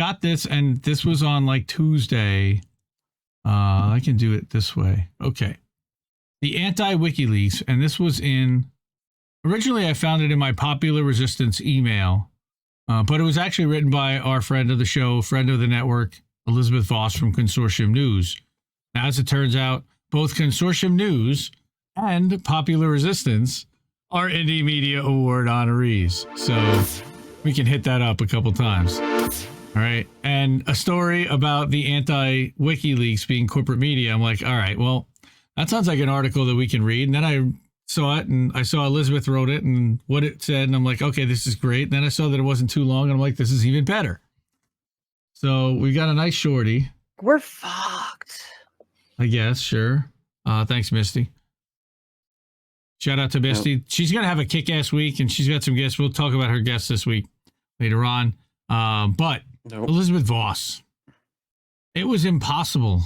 got this, and this was on like Tuesday. I can do it this way. Okay. The Anti-Wikileaks, and this was originally I found it in my Popular Resistance email, but it was actually written by our friend of the show, friend of the network, Elizabeth Voss from Consortium News. Now, as it turns out, both Consortium News and Popular Resistance are Indie Media Award honorees. So we can hit that up a couple times. All right. And a story about the Anti-Wikileaks being corporate media. I'm like, all right, well, that sounds like an article that we can read. And then I saw it, and I saw Elizabeth wrote it and what it said. And I'm like, okay, this is great. And then I saw that it wasn't too long. And I'm like, this is even better. So we got a nice shorty. We're fucked. I guess, sure. Thanks, Misty. Shout out to Misty. Yep. She's going to have a kick-ass week, and she's got some guests. We'll talk about her guests this week later on. But Elizabeth Voss, it was impossible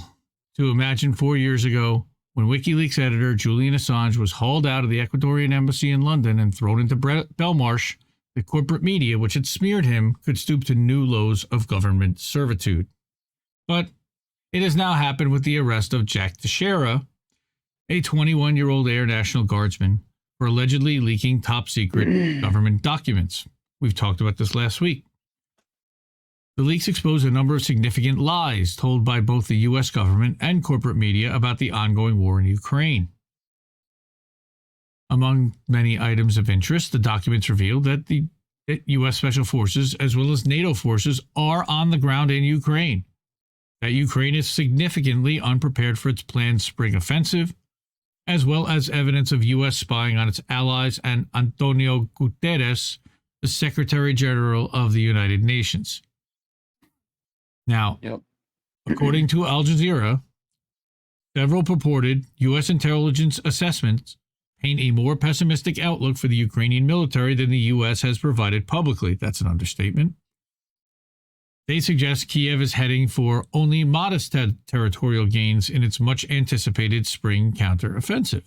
to imagine 4 years ago when WikiLeaks editor Julian Assange was hauled out of the Ecuadorian embassy in London and thrown into Belmarsh, the corporate media, which had smeared him, could stoop to new lows of government servitude. But it has now happened with the arrest of Jack Teixeira, a 21-year-old Air National Guardsman, for allegedly leaking top-secret government documents. We've talked about this last week. The leaks expose a number of significant lies told by both the U.S. government and corporate media about the ongoing war in Ukraine. Among many items of interest, the documents reveal that the U.S. Special Forces, as well as NATO forces, are on the ground in Ukraine, that Ukraine is significantly unprepared for its planned spring offensive, as well as evidence of U.S. spying on its allies and Antonio Guterres, the Secretary General of the United Nations. Now, according to Al Jazeera, several purported U.S. intelligence assessments paint a more pessimistic outlook for the Ukrainian military than the U.S. has provided publicly. That's an understatement. They suggest Kiev is heading for only modest territorial gains in its much-anticipated spring counteroffensive.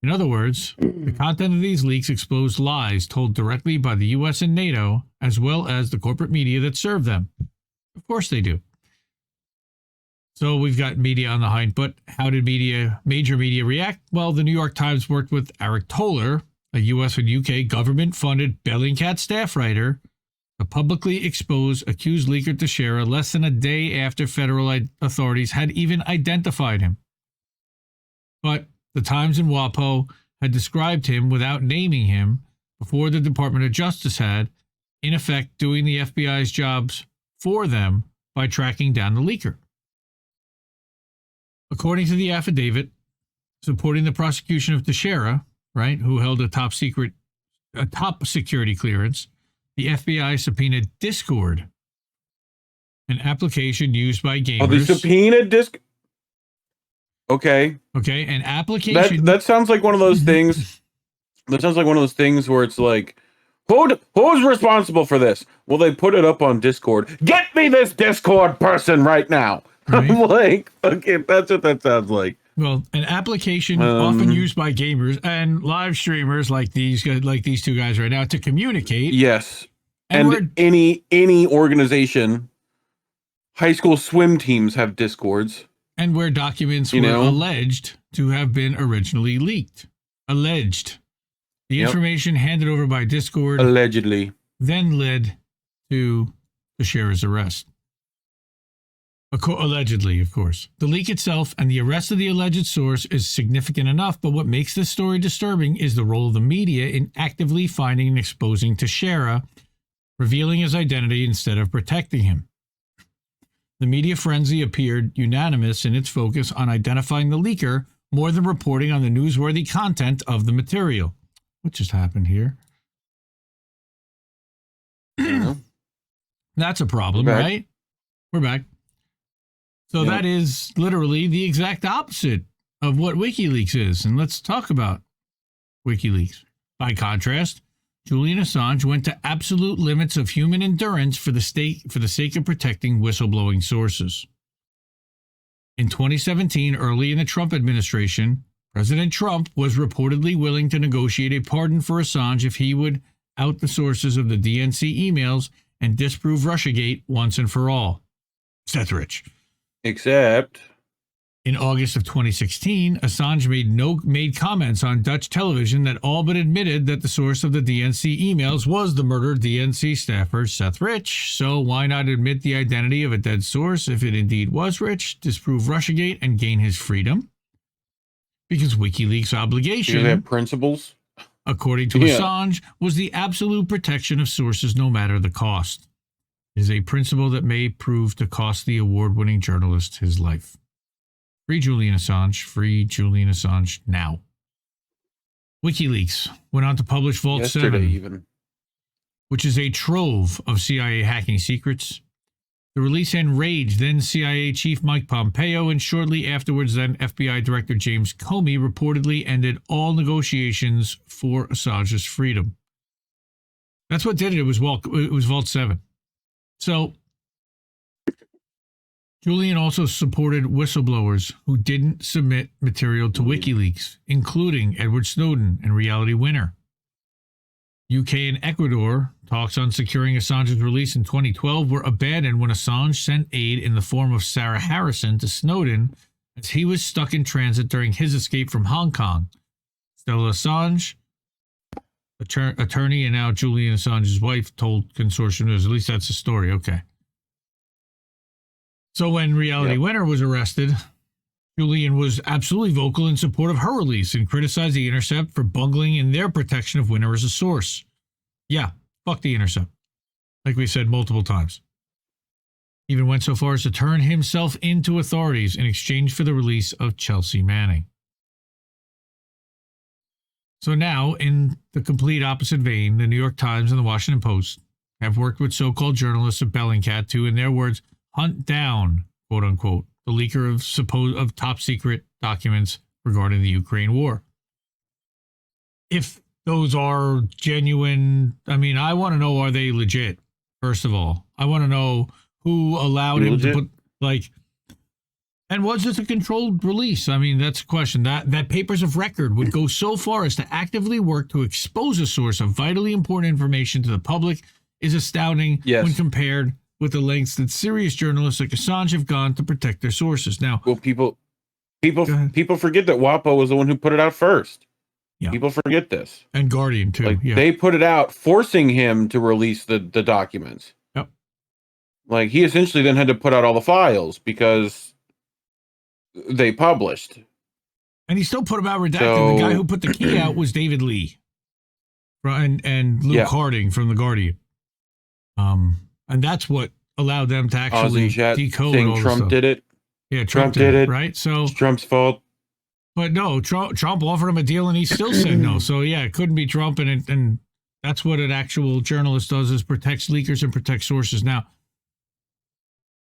In other words, the content of these leaks expose lies told directly by the U.S. and NATO, as well as the corporate media that serve them. Of course they do. So we've got media on the hind, but how did major media react? Well, the New York Times worked with Eric Toller, a U.S. and UK government-funded Bellingcat staff writer, to publicly expose accused leaker Teixeira less than a day after federal authorities had even identified him. But the Times and WAPO had described him without naming him before the Department of Justice had, in effect, doing the FBI's jobs for them by tracking down the leaker. According to the affidavit supporting the prosecution of Teixeira, right, who held a top security clearance, the FBI subpoenaed Discord, an application used by gamers. Oh, they subpoenaed Discord? Okay. Okay, an application. That sounds like one of those things. That sounds like one of those things where it's like, who's responsible for this? Well, they put it up on Discord. Get me this Discord person right now. Right. I'm like, okay, that's what that sounds like. Well, an application often used by gamers and live streamers like these two guys right now to communicate. Yes, and any organization, high school swim teams have Discords, and where documents were alleged to have been originally leaked. Alleged. The information handed over by Discord allegedly then led to Teixeira's arrest. Allegedly, of course. The leak itself and the arrest of the alleged source is significant enough, but what makes this story disturbing is the role of the media in actively finding and exposing Teixeira, revealing his identity instead of protecting him. The media frenzy appeared unanimous in its focus on identifying the leaker more than reporting on the newsworthy content of the material. What just happened here? That's a problem, right? We're back. So that is literally the exact opposite of what WikiLeaks is. And let's talk about WikiLeaks. By contrast, Julian Assange went to absolute limits of human endurance for the sake of protecting whistleblowing sources. In 2017, early in the Trump administration, President Trump was reportedly willing to negotiate a pardon for Assange if he would out the sources of the DNC emails and disprove Russiagate once and for all. Sethrich. Except in August of 2016, Assange made comments on Dutch television that all but admitted that the source of the DNC emails was the murdered DNC staffer Seth Rich. So why not admit the identity of a dead source if it indeed was Rich, disprove Russiagate, and gain his freedom? Because WikiLeaks' obligation, they have principles, according to Assange, was the absolute protection of sources no matter the cost. It is a principle that may prove to cost the award-winning journalist his life. Free Julian Assange. Free Julian Assange now. WikiLeaks went on to publish Vault 7, which is a trove of CIA hacking secrets. The release enraged then CIA Chief Mike Pompeo, and shortly afterwards then FBI Director James Comey reportedly ended all negotiations for Assange's freedom. That's what did it. It was Vault 7. So Julian also supported whistleblowers who didn't submit material to WikiLeaks, including Edward Snowden and Reality Winner. UK and Ecuador talks on securing Assange's release in 2012 were abandoned when Assange sent aid in the form of Sarah Harrison to Snowden as he was stuck in transit during his escape from Hong Kong. Stella Assange, attorney and now Julian Assange's wife, told Consortium News. At least that's the story. Okay. So when Reality Winner was arrested, Julian was absolutely vocal in support of her release and criticized The Intercept for bungling in their protection of Winner as a source. Yeah, fuck The Intercept. Like we said multiple times. Even went so far as to turn himself into authorities in exchange for the release of Chelsea Manning. So now, in the complete opposite vein, the New York Times and the Washington Post have worked with so-called journalists of Bellingcat to, in their words, hunt down, quote unquote, the leaker of top secret documents regarding the Ukraine war. If those are genuine, I mean, I want to know, are they legit? First of all, I want to know who allowed him to put, like, and was this a controlled release? I mean, that's a question. That papers of record would go so far as to actively work to expose a source of vitally important information to the public is astounding when compared with the lengths that serious journalists like Assange have gone to protect their sources. Now, well, people forget that WAPO was the one who put it out first. Yeah. People forget this. And Guardian, too. Like, they put it out, forcing him to release the documents. Yep. Like, he essentially then had to put out all the files because they published. And he still put them out redacted. So, the guy who put the key out was David Lee. And Luke Harding from The Guardian. And that's what allowed them to actually decode all this Trump stuff. did it. Yeah, Trump did it. Right? So it's Trump's fault. But no, Trump offered him a deal and he still said no. So yeah, it couldn't be Trump. And that's what an actual journalist does, is protects leakers and protects sources. Now,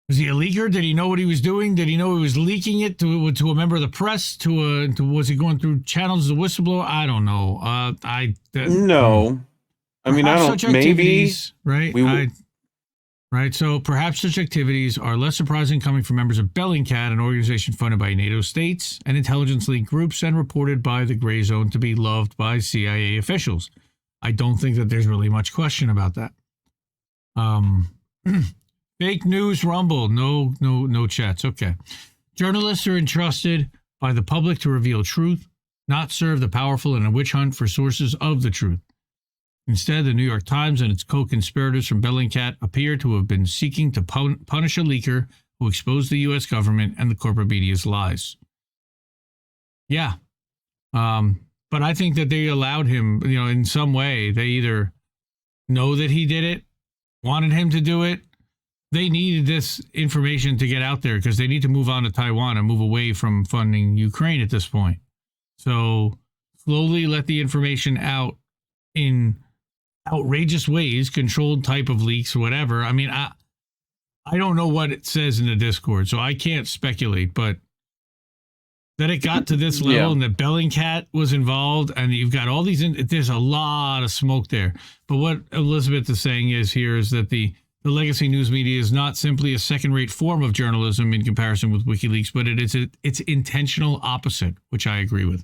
was he a leaker? Did he know what he was doing? Did he know he was leaking it to a member of the press? Was he going through channels as a whistleblower? I don't know. No. I mean, I don't. Maybe. Right. Right, so perhaps such activities are less surprising coming from members of Bellingcat, an organization funded by NATO states and intelligence league groups and reported by the Gray Zone to be loved by CIA officials. I don't think that there's really much question about that. Fake news rumble. No chats. Okay. Journalists are entrusted by the public to reveal truth, not serve the powerful in a witch hunt for sources of the truth. Instead, the New York Times and its co-conspirators from Bellingcat appear to have been seeking to punish a leaker who exposed the U.S. government and the corporate media's lies. Yeah. But I think that they allowed him, in some way. They either know that he did it, wanted him to do it. They needed this information to get out there because they need to move on to Taiwan and move away from funding Ukraine at this point. So slowly let the information out in outrageous ways, controlled type of leaks or whatever. I mean, I don't know what it says in the Discord, so I can't speculate, but that it got to this level and that Bellingcat was involved and you've got all these, there's a lot of smoke there. But what Elizabeth is saying is that the legacy news media is not simply a second-rate form of journalism in comparison with WikiLeaks, but it's intentional opposite, which I agree with.